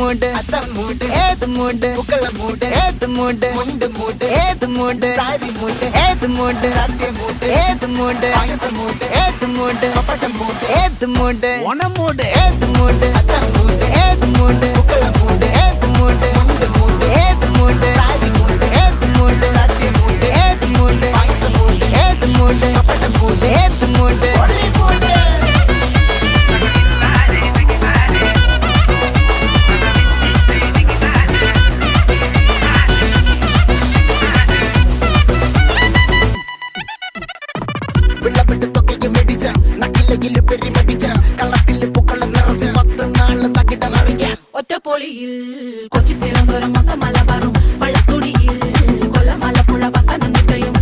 மூடு அத்த மூடு ஏது மூடு புக்கல மூடு ஏது மூடு முண்டு மூடு ஏது மூடு சாரி மூடு ஏது மூடு சத்திய மூடு ஏது மூடு ஆயச மூடு ஏது மூடு பப்பட்ட மூடு ஏது மூடு ஒன மூடு ஏது மூடு அத்த மூடு ஏது மூடு புக்கல மூடு ஏது மூடு முண்டு மூடு ஏது மூடு சாரி மூடு ஏது மூடு சத்திய மூடு ஏது மூடு ஆயச மூடு ஏது மூடு பப்பட்ட மூடு ஏது மூடு ஒளி மூடு വിളവിട്ട് തൊക്കയ്ക്ക് മെടിച്ച നക്കിലകില് പെരിമടിച്ച കള്ളത്തില് പൂക്കള നിറച്ച് 10 നാള് തകിട മറിക്കാൻ ഒറ്റപ്പൊളിയിൽ കൊച്ചി തിരുവനന്തപുരം മൊത്തം മലബാറും വള്ളത്തുടിയിൽ കൊല്ലം ആലപ്പുഴ പത്തനംതിട്ടയും